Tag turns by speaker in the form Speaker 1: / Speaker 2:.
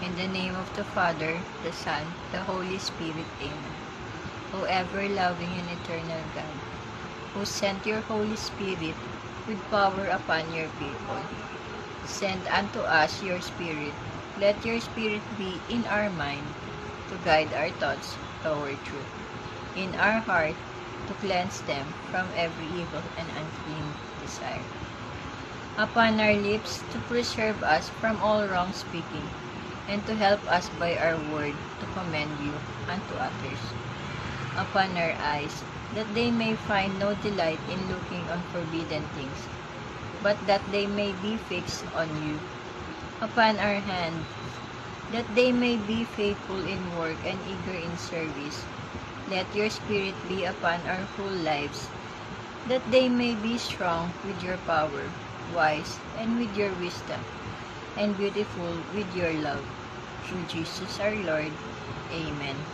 Speaker 1: In the name of the Father, the Son, the Holy Spirit. Amen. O ever-loving and eternal God, who sent your Holy Spirit with power upon your people, send unto us your Spirit. Let your Spirit be in our mind to guide our thoughts toward truth, in our heart to cleanse them from every evil and unclean desire, upon our lips to preserve us from all wrong speaking, and to help us by our word to commend you unto others, upon our eyes that they may find no delight in looking on forbidden things, but that they may be fixed on you, upon our hands that they may be faithful in work and eager in service. Let your Spirit be upon our whole lives, that they may be strong with your power, wise and with your wisdom, and beautiful with your love. Through Jesus our Lord. Amen.